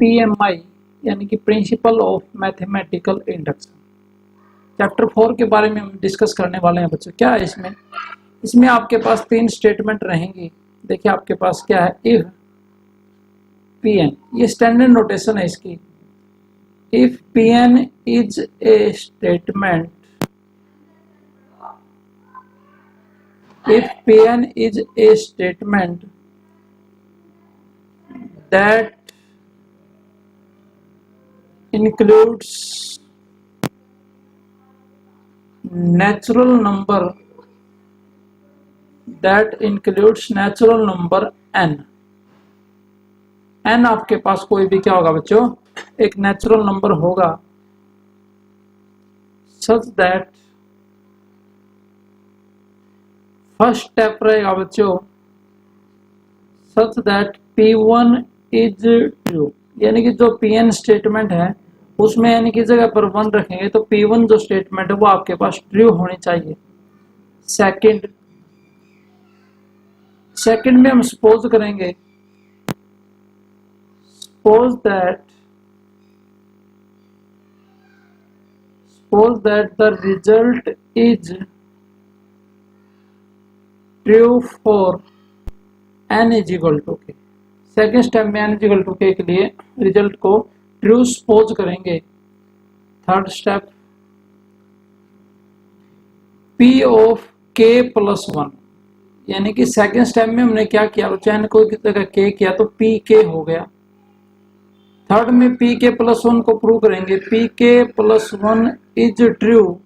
PMI यानी कि principal of mathematical induction. Chapter 4 के बारे में हम डिस्कस करने वाले हैं बच्चों। क्या है इसमें? इसमें आपके पास 3 स्टेटमेंट रहेंगी। देखिए आपके पास क्या है, इफ Pn, ये स्टैंडर्ड नोटेशन है इसकी। If Pn is a statement, if Pn is a statement that includes natural number n, n आपके पास कोई भी क्या होगा बच्चों, एक नेचुरल नंबर होगा, such that फर्स्ट स्टेप रहेगा बच्चों, such that P1 is true, यानी कि जो Pn स्टेटमेंट है उसमें यानी कि जगह पर 1 रखेंगे तो P1 जो स्टेटमेंट है वो आपके पास ट्रू होनी चाहिए। सेकंड में हम सपोज करेंगे, suppose that the result is true for n is equal to k। Second step में n is equal to k के लिए रिजल्ट को ट्रू सपोज करेंगे। Third step, p of k plus 1, यानी कि सेकेंड स्टेप में हमने क्या किया बच्चा, n को किसी जगह k किया तो pk हो गया। थर्ड में pk प्लस 1 को प्रूव करेंगे, pk plus 1 is true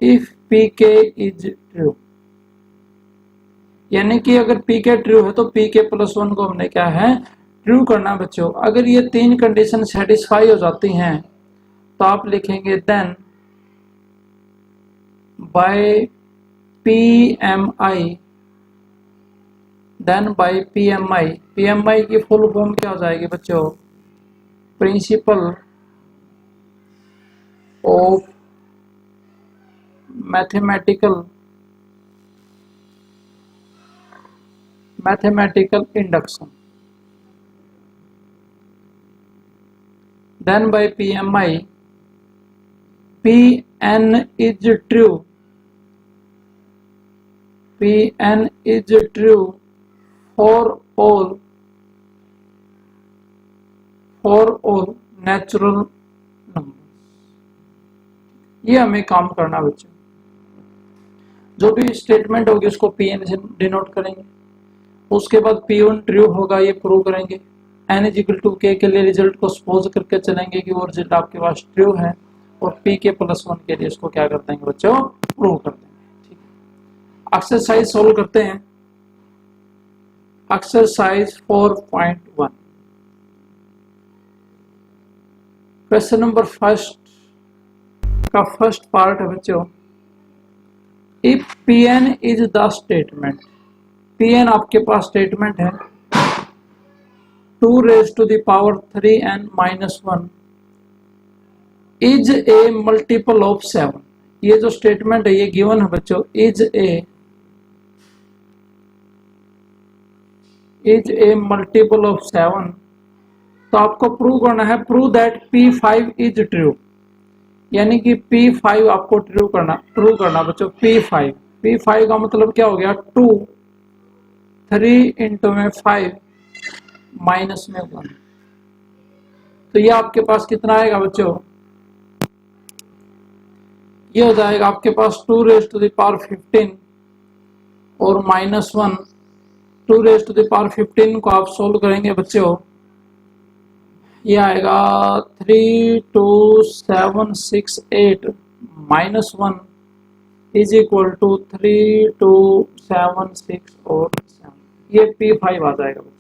if pk is true, यानी कि अगर pk ट्रू है तो pk प्लस 1 को हमने क्या है, ट्रू करना बच्चों। अगर ये 3 कंडीशन सेटिस्फाई हो जाती हैं तो आप लिखेंगे देन बाय PMI की फुल फॉर्म क्या हो जाएगी बच्चों, principle of mathematical induction. Then by PMI Pn is true for all natural number. ये हमें काम करना बच्चों। जो भी स्टेटमेंट होगी उसको Pn से डिनोट करेंगे, उसके बाद P1 ट्रू होगा ये प्रूव करेंगे। n is equal to k के लिए रिजल्ट को सपोज करके चलेंगे कि वो रिजल्ट आपके पास ट्रू है, और pk प्लस 1 के लिए इसको क्या कर देंगे बच्चों, प्रूव कर देंगे। ठीक है, एक्सरसाइज सोल्व करते हैं। एक्सरसाइज 4.1, क्वेश्चन नंबर फर्स्ट का फर्स्ट पार्ट है बच्चों, if Pn is the statement, Pn आपके पास स्टेटमेंट है 2 raised to the power 3n minus 1 is a multiple of 7। ये जो स्टेटमेंट है ये गिवन है बच्चों, इज ए मल्टीपल ऑफ 7। तो आपको प्रूव करना है, prove that P5 is true, यानी कि P5 आपको प्रूव करना बच्चों। P5 का मतलब क्या हो गया, 2 3 इंटू में 5 माइनस में 1। तो ये आपके पास कितना आएगा बच्चों, ये हो जाएगा आपके पास 2 रेज़ टू द पावर 15 और minus 1। 2 raise to the power 15 को आप सोल्व करेंगे बच्चों, ये आएगा 3 2 7 6 8 माइनस 1 इज इक्वल टू 3 2 7 6 और 7। ये P5 आ जाएगा बच्चों।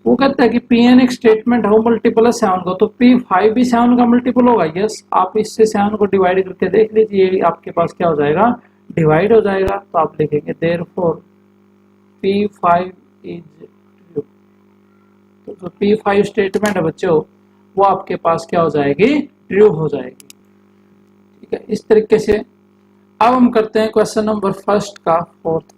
वो कहता है कि Pn एक स्टेटमेंट है, मल्टीपल है 7 का, तो P5 भी 7 का मल्टीपल होगा। यस, आप इससे 7 को डिवाइड करके देख लीजिए, आपके पास क्या हो जाएगा, डिवाइड हो जाएगा। तो आप लिखेंगे देयरफॉर P5 इज ट्रू। तो जो P5 स्टेटमेंट है बच्चों वो आपके पास क्या हो जाएगी, ट्रू हो जाएगी। ठीक है, इस तरीके से अब हम करते हैं क्वेश्चन नंबर फर्स्ट का फोर्थ।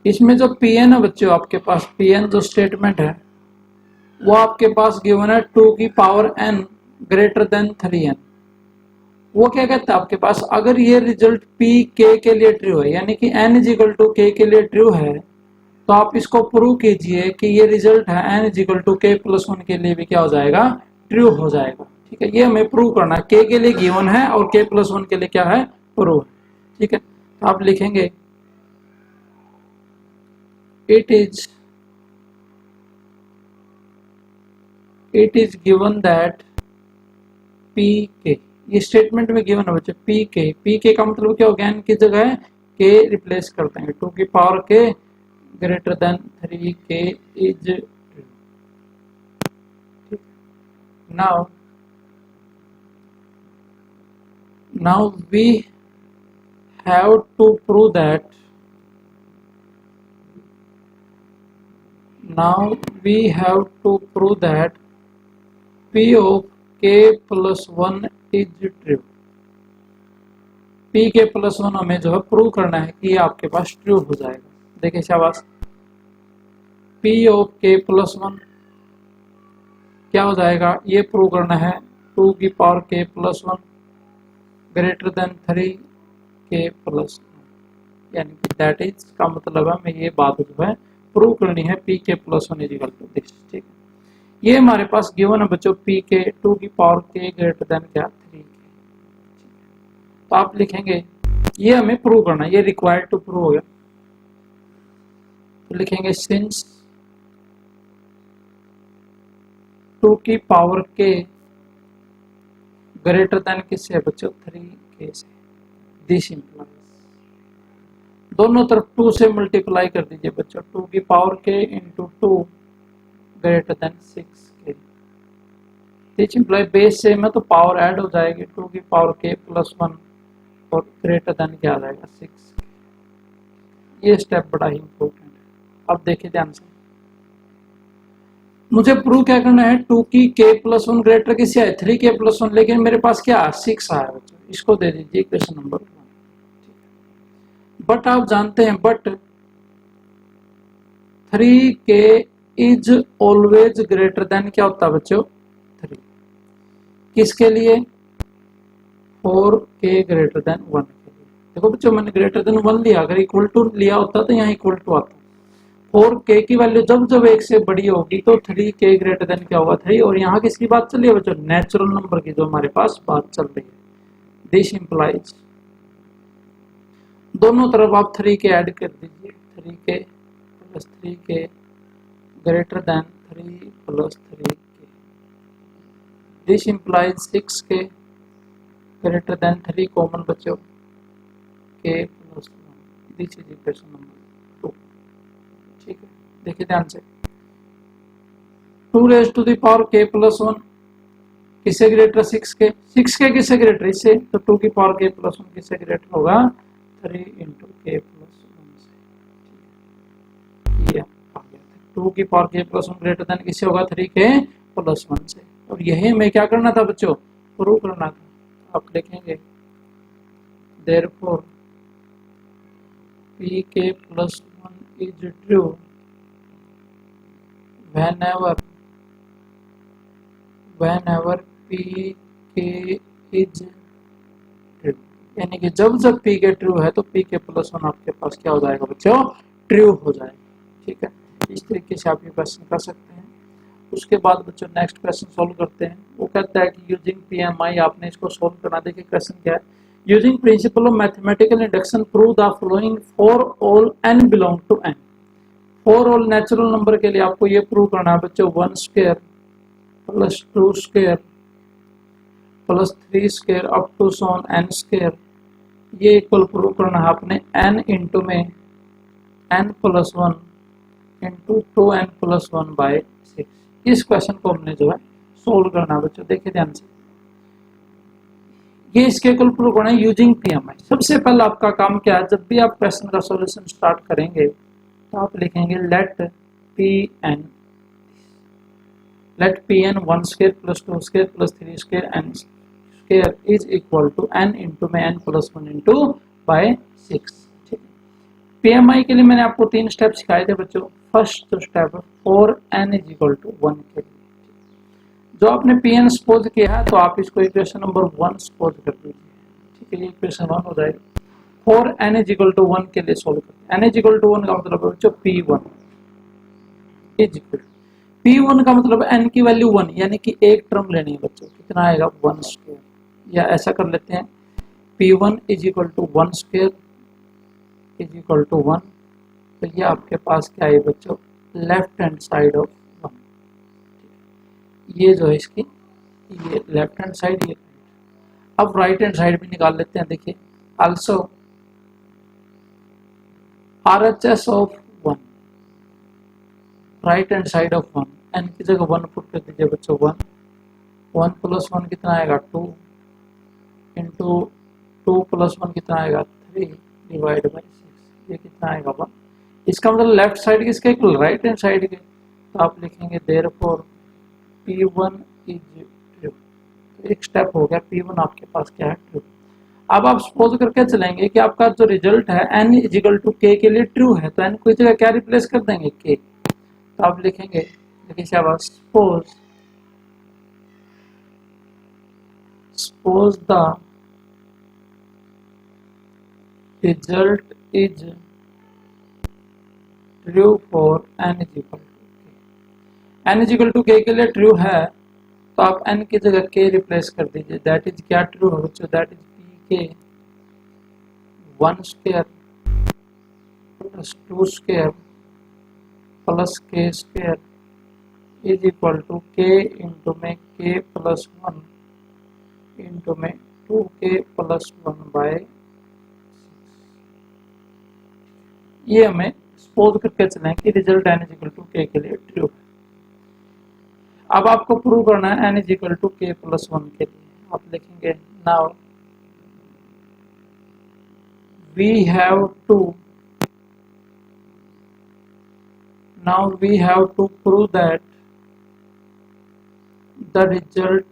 इसमें जो पी एन है बच्चों, आपके पास पी एन जो स्टेटमेंट है वो आपके पास गिवन है 2 की power n greater than 3n। वो क्या कहता है आपके पास, अगर ये रिजल्ट पी के लिए ट्रू है, यानी कि n इज इक्वल टू के लिए ट्रू है, तो आप इसको प्रूव कीजिए कि ये रिजल्ट है n इज इक्वल टू के प्लस 1 के लिए भी क्या हो जाएगा, ट्रू हो जाएगा। ठीक है, ये हमें प्रूव करना है, के लिए गिवन है और के प्लस 1 के लिए क्या है, प्रूव। ठीक है, तो आप लिखेंगे it is given that pk, ये स्टेटमेंट में गिवन है बच्चे, pk का मतलब क्या हो गया, n की जगह k रिप्लेस कर देंगे, 2 की power k greater than 3k is now we have to prove that p of k plus 1 is true। p के प्लस 1 हमें जो है प्रूव करना है कि ये आपके पास ट्रू हो जाएगा। देखिए शाबाश, p ऑफ k प्लस 1 क्या हो जाएगा, ये प्रूव करना है 2 की power k plus 1 greater than 3k plus 1, यानी कि दैट इज का मतलब है हमें ये बात जो है प्रूव करनी है P K plus 1 is equal to this. ठीक है, ये हमारे पास गिवन है बच्चों पी के 2 की पावर के ग्रेटर देन क्या 3k। तो आप लिखेंगे ये हमें प्रूव करना है, ये रिक्वायर्ड टू प्रूव हो गया। तो लिखेंगे सिंस 2 की पावर के ग्रेटर देन किससे है बच्चों, 3k से, दिस इंप्लाइज, दोनों तरफ 2 से मल्टीप्लाई कर दीजिए बच्चों, 2 की पावर के into 2 greater than 6k, this imply base से में तो पावर ऐड हो जाएगी, 2 की पावर k प्लस 1 और ग्रेटर देन क्या आ जाएगा 6। ये स्टेप बड़ा ही इंपॉर्टेंट है। अब देखिए ध्यान से, मुझे प्रूव क्या करना है, 2 की k प्लस 1 ग्रेटर किससे है, 3k प्लस 1, लेकिन मेरे पास क्या 6 आया बच्चों, इसको दे दीजिए इक्वेशन नंबर 1। बट आप जानते हैं but 3k is always greater than क्या होता है बच्चों 3, किसके लिए, 4k ग्रेटर देन 1 के लिए। देखो बच्चों मैंने ग्रेटर देन 1 लिया, अगर इक्वल टू लिया होता तो यहाँ इक्वल टू आता, 4k की वैल्यू जब जब 1 से बड़ी होगी तो 3k ग्रेटर देन क्या होगा 3, और यहाँ किसकी बात चल रही है बच्चों, नेचुरल नंबर की जो हमारे पास बात चल रही है। दिस इंप्लाइज दोनों तरफ आप 3k ऐड कर दीजिए, 3k plus 3k greater than 3 plus 3k, this implies 6k greater than 3 common बच्चों k plus 1, this is equation number 2। ठीक है, देखिए ध्यान से, 2 raise to the power k plus 1 किससे ग्रेटर, 6k, 6k किससे ग्रेटर इससे, तो 2 की पावर k प्लस 1 किससे ग्रेटर होगा, 3 इंटू k प्लस 1 से। ये आ गया, 2 की power k plus 1 greater than किससे होगा, 3k प्लस 1 से। और यही हमें क्या करना था बच्चों, प्रूव करना था। आप लिखेंगे therefore pk plus 1 is true whenever pk is true, यानी कि जब जब pk ट्रू है तो pk प्लस 1 आपके पास क्या हो जाएगा बच्चों, ट्रू हो जाएगा। ठीक है, इस तरीके से आप ये क्वेश्चन कर सकते हैं। उसके बाद बच्चों नेक्स्ट क्वेश्चन सोल्व करते हैं। वो कहता है कि यूजिंग PMI आपने इसको सोल्व करना। देखिए क्वेश्चन क्या है, using principle of mathematical induction prove the following for all n belong to n। For all natural number के लिए आपको ये प्रूव करना है बच्चों 1 square plus 2 square plus 3 square up to सॉन n स्क्वायर, ये इक्वल प्रूव करना है आपने n इंटू में n plus 1 into 2n plus 1 by 6। इस क्वेश्चन को हमने जो है सोल्व करना है बच्चों। देखिए ध्यान से, ये इसके इक्वल प्रूव करना है यूजिंग PMI। सबसे पहले आपका काम क्या है, जब भी आप क्वेश्चन का सॉल्यूशन स्टार्ट करेंगे तो आप लिखेंगे let pn 1 square plus 2 square plus 3 square n square is equal to n into में n प्लस 1 इंटू बाय 6। ठीक है, PMI के लिए मैंने आपको 3 स्टेप सिखाए थे बच्चों। फर्स्ट जो स्टेप है for n is equal to 1 के लिए, जो आपने Pn सपोज किया है तो आप इसको इक्वेशन नंबर 1 सपोज कर दीजिए, ठीक है, ये इक्वेशन 1 हो जाएगी। For n is equal to 1 के लिए सोल्व करते हैं। n इज इक्वल टू 1 का मतलब है बच्चों P1 इज इक्वल, P1 का मतलब n की वैल्यू 1, यानी कि एक टर्म लेनी है बच्चों, कितना आएगा 1 स्क्वायर, या ऐसा कर लेते हैं P1 is equal to 1 square is equal to 1, तो ये आपके पास क्या है बच्चों, लेफ्ट हैंड साइड ऑफ 1, ये जो है इसकी, ये लेफ्ट हैंड साइड, ये अब राइट हैंड साइड भी निकाल लेते हैं। देखिए also RHS of 1, right hand side of 1, n की जगह 1 पुट कर दीजिए बच्चों, 1 1 प्लस 1 कितना आएगा 2 इंटू 2 प्लस 1 कितना आएगा 3 डिवाइड बाई 6, ये कितना आएगा 1। इसका मतलब लेफ्ट साइड किसके इक्वल, राइट हैंड साइड के, तो आप लिखेंगे देयरफॉर P1 इज ट्रू। तो एक स्टेप हो गया, P1 आपके पास क्या है ट्रू। अब आप सपोज करके चलेंगे कि आपका जो रिजल्ट है n is equal to k के लिए ट्रू है, तो n को इस जगह क्या रिप्लेस कर देंगे k, तो आप लिखेंगे, देखिए suppose the result is true for n is equal to k, n is equal to k के लिए ट्रू है, तो आप n की जगह k रिप्लेस कर दीजिए, दैट इज क्या ट्रू है बच्चों, that is pk 1 square plus 2 square plus k square is equal to k into में k प्लस 1 इंटू में 2k प्लस 1 बाय 6। ये हमें सपोज करके चलें कि result n is equal to k के लिए ट्रू है। अब आपको प्रूव करना है n is equal to k plus 1 के लिए, आप लिखेंगे now we have to prove that the result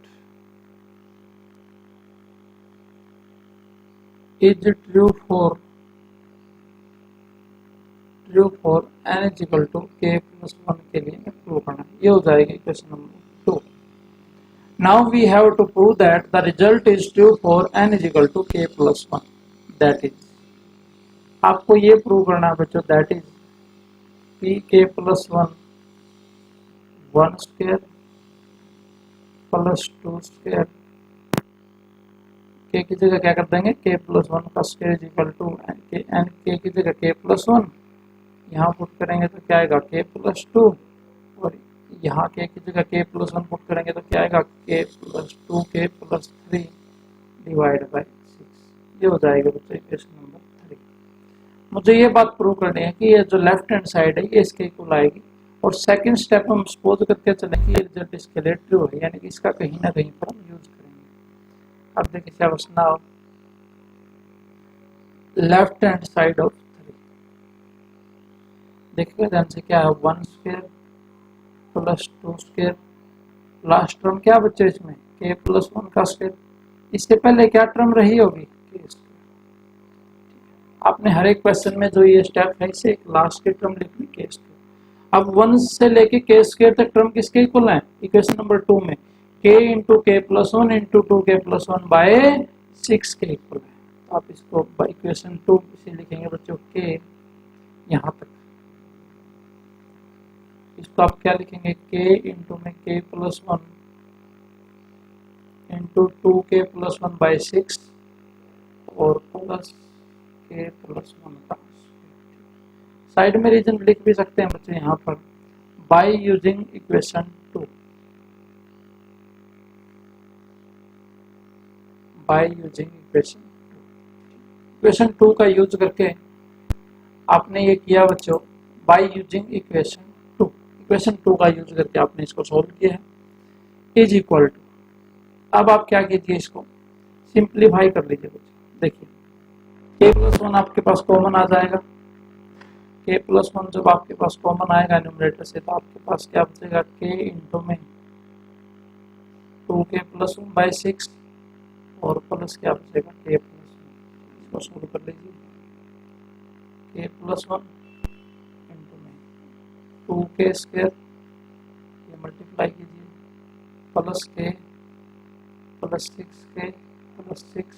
is true for n is equal to k plus 1 के लिए प्रूव करना है, ये हो जाएगी question number 2। Now we have to prove that the result is true for n is equal to k plus 1, that is, आपको ये prove करना है बच्चों, that is pk plus 1 1 square plus 2 square, k की जगह क्या कर देंगे k प्लस 1 का square is equal to n, k की जगह k प्लस 1 यहाँ पुट करेंगे तो क्या आएगा k प्लस 2, और यहाँ k की जगह k प्लस 1 पुट करेंगे तो क्या आएगा k plus 2 k plus 3 divide by 6, ये हो जाएगा बच्चों इक्वेशन नंबर 3। मुझे ये बात प्रूव करनी है कि ये जो लेफ्ट हैंड साइड है ये इसके इक्वल आएगी, और सेकंड स्टेप हम सपोज करके चलें कि ये रिजल्ट इसके लिए ट्रू है, यानी कि इसका कहीं ना कहीं पर हम यूज करेंगे। अब देखिए क्या बस now left hand side of 3, देखिए ध्यान से क्या है 1 square plus 2 square, last term क्या बच्चे इसमें k प्लस 1 का स्क्वायर, इससे पहले क्या टर्म रही होगी k स्क्वायर। आपने हर एक क्वेश्चन में जो ये स्टेप है इसे एक लास्ट की टर्म लिखनी k स्क्वायर। अब 1 से लेके k स्क्वायर तक टर्म किसके इक्वल है, इक्वेशन नंबर 2 में k into k plus 1 into 2k plus 1 by 6 के इक्वल है, तो आप इसको इक्वेशन 2 से लिखेंगे बच्चों k यहाँ तक, इसको आप क्या लिखेंगे k इंटू में k plus 1 into 2k plus 1 by 6 और प्लस k प्लस 1 का साइड में रीजन लिख भी सकते हैं बच्चे यहाँ पर, by using equation 2, by using equation 2 का यूज करके आपने ये किया बच्चों, बाय यूजिंग इक्वेशन 2 का यूज करके आपने इसको सॉल्व किया है, इज इक्वल टू, अब आप क्या कीजिए इसको सिंप्लीफाई कर लीजिए बच्चों। देखिए k प्लस 1 आपके पास कॉमन आ जाएगा, k प्लस 1 जब आपके पास कॉमन आएगा न्यूमरेटर से तो आपके पास क्या बचेगा k इंटू में 2k प्लस 1 बाई 6 और प्लस क्या बचेगा k प्लस 1, इसको सोल्व कर लीजिए k प्लस 1 इंटू में 2k स्क्वायर, ये मल्टीप्लाई कीजिए, plus k plus 6k plus 6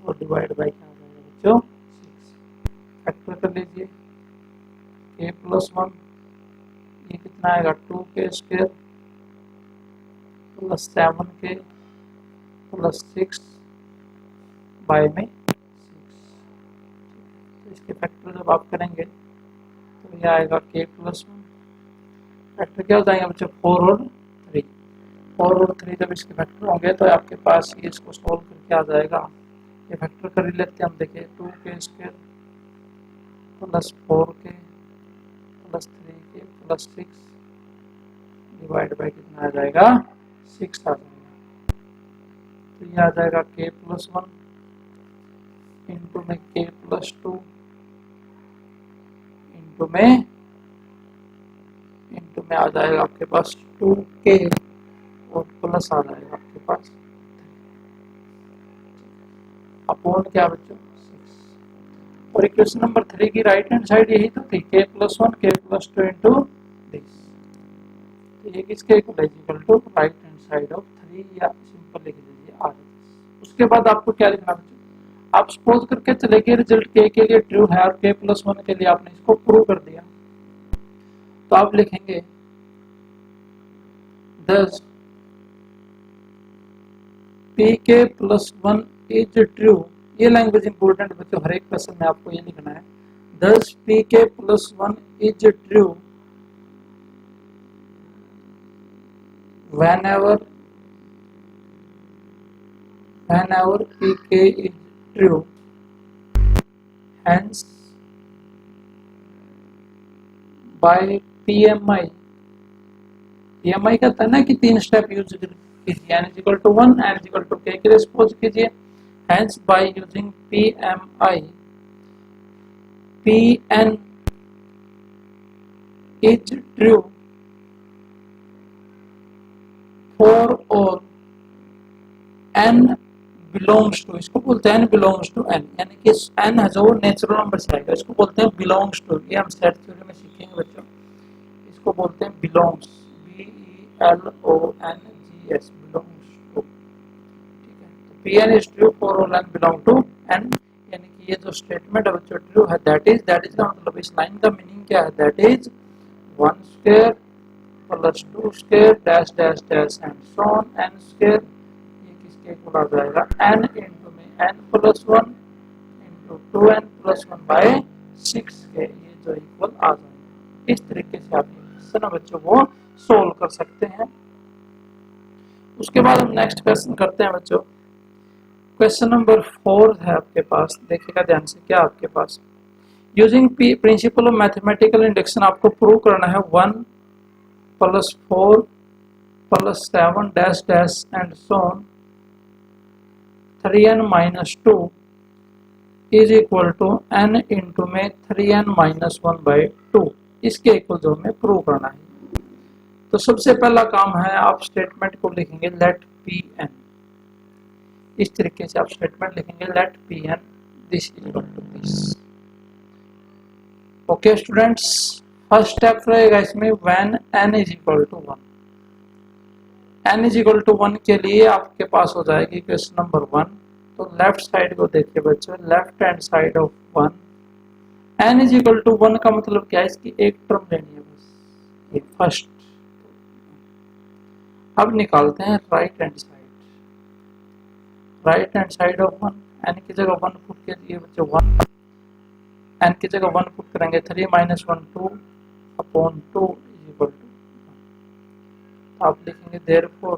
और डिवाइड बाई क्या आ जाएगा बच्चों 6। फैक्टर कर लीजिए, k प्लस 1 ये कितना आएगा 2k square plus 7k plus 6 bye में 6। तो इसके फैक्टर जब आप करेंगे तो ये आएगा k प्लस 1, फैक्टर क्या हो जाएंगे बच्चों 4 और 3, 4 और 3 जब इसके फैक्टर होंगे तो आपके पास ये इसको सॉल्व करके आ जाएगा। ये फैक्टर कर ही लेते हैं हम, देखिए 2k square plus 4k plus 3k plus 6 divide by कितना आ जाएगा 6 आ जाएगा। तो ये आ जाएगा k प्लस 1 इंटू में k प्लस 2 इंटू में आ जाएगा आपके पास 2k और प्लस आ जाएगा आपके पास अपॉन क्या बच्चों 6। और इक्वेशन नंबर 3 की राइट हैंड साइड यही तो थी k plus 1 k plus 2 into this. तो ये किसके इक्वल है equal to right hand side of 3 या सिंपल लिख लीजिए r। उसके बाद आपको क्या लिखना बच्चों, आप सपोज करके चले गए रिजल्ट k के लिए ट्रू है और k प्लस 1 के लिए आपने इसको प्रूव कर दिया, तो आप लिखेंगे thus pk plus 1 is true. ये लैंग्वेज इंपॉर्टेंट बच्चों, हर एक क्वेश्चन में आपको ये लिखना है thus pk plus 1 is true whenever pk is true, hence by pmi कहता है ना कि 3 स्टेप यूज कीजिए, n equal to 1 n equal to k के लिए सपोज कीजिए, hence by using pmi pn is true for all n belongs to, इसको बोलते हैं n belongs to n, यानी कि n है जो नेचुरल नंबर से आएगा, इसको बोलते हैं belongs to। ये हम सेट थ्योरी में सीखेंगे बच्चों, इसको बोलते हैं belongs, belongs to, ठीक है। तो pn is true for all n belong to n, यानी कि ये जो स्टेटमेंट है बच्चों ट्रू है, दैट इज का मतलब इस लाइन का मीनिंग क्या है, that is 1 square plus 2 square dash dash dash and so on n square, ये किसके इक्वल आ जाएगा n इंटू में n plus 1 into 2n plus 1 by 6 के, ये जो इक्वल आ जाएगा। इस तरीके से आप क्वेश्चन बच्चों वो सोल्व कर सकते हैं। उसके बाद हम नेक्स्ट क्वेश्चन करते हैं बच्चों, क्वेश्चन नंबर 4 है आपके पास, देखिएगा ध्यान से, क्या आपके पास using principle of mathematical induction आपको प्रूव करना है 1 plus 4 plus 7 dash dash and so on 3n minus 2 is equal to n into में 3n माइनस 1 बाई 2, इसके इक्वल जो हमें प्रूव करना है। तो सबसे पहला काम है आप स्टेटमेंट को लिखेंगे लेट pn, इस तरीके से आप स्टेटमेंट लिखेंगे let pn this equal to this. Okay students, first step रहेगा इसमें when n is equal to 1, n is equal to 1 के लिए आपके पास हो जाएगी क्वेश्चन नंबर 1। तो लेफ्ट साइड को देखिए बच्चों, left hand side of 1, n is equal to 1 का मतलब क्या है, इसकी एक टर्म लेनी है बस, ये फर्स्ट। अब निकालते हैं right hand side of 1, n की जगह 1 पुट कीजिए बच्चों 1, n की जगह 1 पुट करेंगे 3 minus 1 2 upon 2 is equal to, आप लिखेंगे देयरफॉर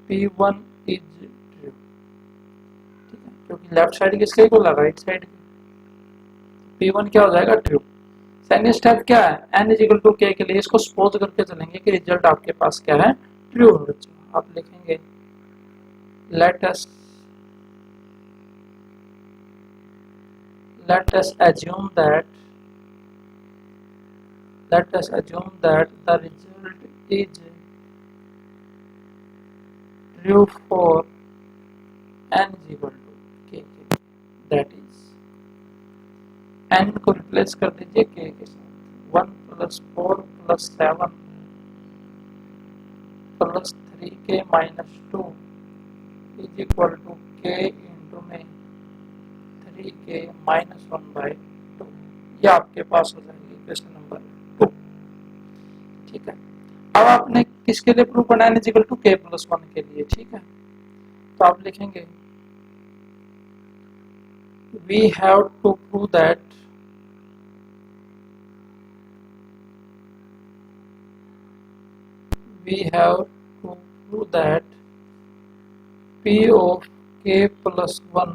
p1 इज ट्रू, ठीक है, क्योंकि लेफ्ट साइड किसके इक्वल है राइट साइड, p1 क्या हो जाएगा ट्रू। सेकंड स्टेप क्या है, n is equal to k के लिए इसको सपोज करके चलेंगे कि रिजल्ट आपके पास क्या है ट्रू है बच्चों। आप लिखेंगे let us assume that the result is true for n is equal to k, that is n को रिप्लेस कर दीजिए k के साथ। 1 + 4 + 7 + 3k - 2 is equal to k into में 3k - 1/2। ये आपके पास हो जाएगी इक्वेशन नंबर 2। ठीक है, अब आपने किसके लिए प्रूव करना है? n = k + 1 के लिए। ठीक है, तो आप लिखेंगे we have to prove that p of k + 1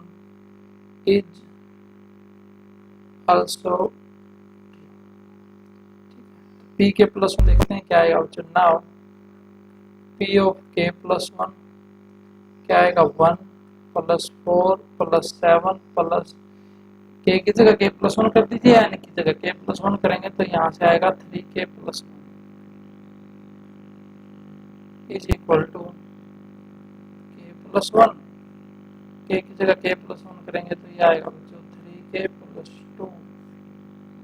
is also p के प्लस में देखते हैं क्या आएगा बच्चों। नाउ p of k + 1 क्या आएगा? 1 + 4 + 7 प्लस k की जगह k + 1 कर दीजिए, n की जगह k + 1 करेंगे तो यहाँ से आएगा 3k + 1 is equal to k + 1। k की जगह k + 1 करेंगे तो ये आएगा बच्चों 3k + 2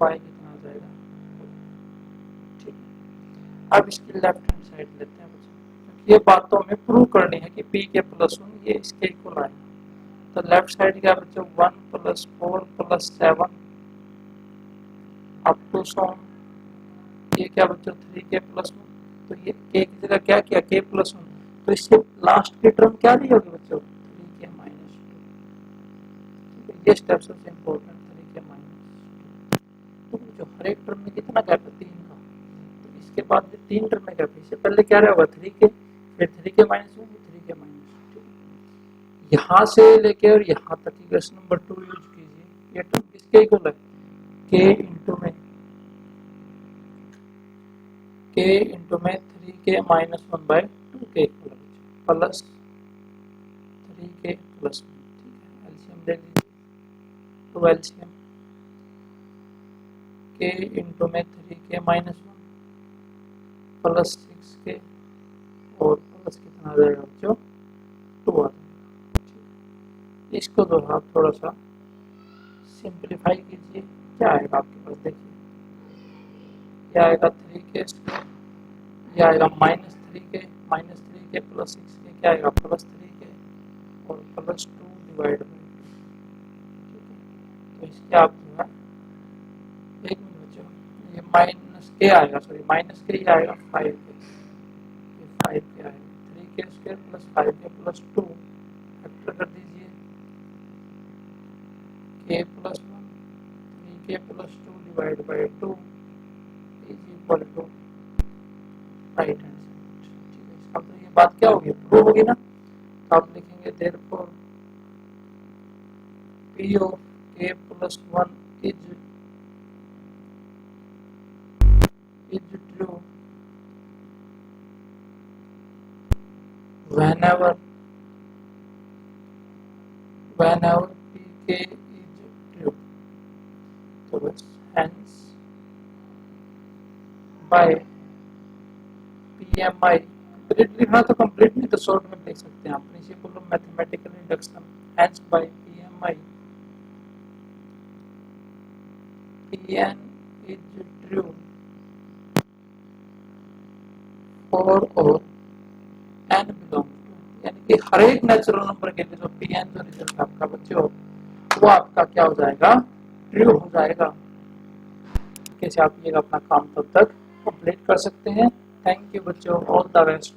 y कितना आ जाएगा। ठीक है, अब इसकी लेफ्ट हैंड साइड लेते हैं बच्चों, क्योंकि ये बात तो हमें प्रूव करनी है कि p के + 1 ये इसके इक्वल आएगा। तो लेफ्ट साइड क्या बच्चों? 1 + 4 + 7 अप टू सो ये क्या बच्चों? 3k + 1। तो ये k की जगह क्या किया? k + 1। तो इसके लास्ट की टर्म क्या दी होगी बच्चों? 3k - 2। ये स्टेप सबसे इम्पोर्टेंट, 3k - 2। तो जो हर एक टर्म में कितना गैप है? 3 का। तो इसके बाद भी 3 टर्म में गैप है। इससे पहले क्या रहेगा? 3k, फिर 3k - 1, 3k - 2। यहाँ से लेके और यहाँ तक इक्वेशन नंबर 2 यूज कीजिए। ये टर्म किसके इक्वल है? k इंटू में 3k - 1/2 के इक्वल प्लस 3k + 1। ठीक है, एलसीएम ले लीजिए। तो एलसीएम k इंटू में 3k - 1 प्लस 6k और प्लस कितना आ जाएगा बच्चों? 2 आ जाएगा। इसको तो आप थोड़ा सा सिंप्लीफाई कीजिए, क्या आएगा आपके पास? देखिए क्या आएगा? 3k², ये आएगा -3k + 6k क्या आएगा? +3k और +2 डिवाइड बाई 2। ठीक है, तो इसके आप जो है एक मिनट बच्चों, ये -k आएगा, सॉरी -k आएगा 5k, ये 5k आएगा। 3k² + 5k + 2 फैक्टर कर दीजिए, k + 1 3k + 2 divide by 2 is equal to right hand side. ठीक है, इसका तो ये बात क्या होगी? प्रूव होगी ना। तो आप लिखेंगे therefore p of k + 1 is true whenever pk is true। तो बस hence by PMI कंप्लीट लिखना तो कंप्लीट नहीं तो शॉर्ट में लिख सकते हैं आप। Principal of mathematical induction hence by PMI Pn is true for all n belongs to, यानी कि हर एक नेचुरल नंबर के लिए जो Pn जो रिजल्ट आपका बच्चों वो आपका क्या हो जाएगा? ट्रू हो जाएगा। कैसे आप ये अपना काम तब तक कंप्लीट कर सकते हैं। थैंक यू बच्चों, ऑल द बेस्ट।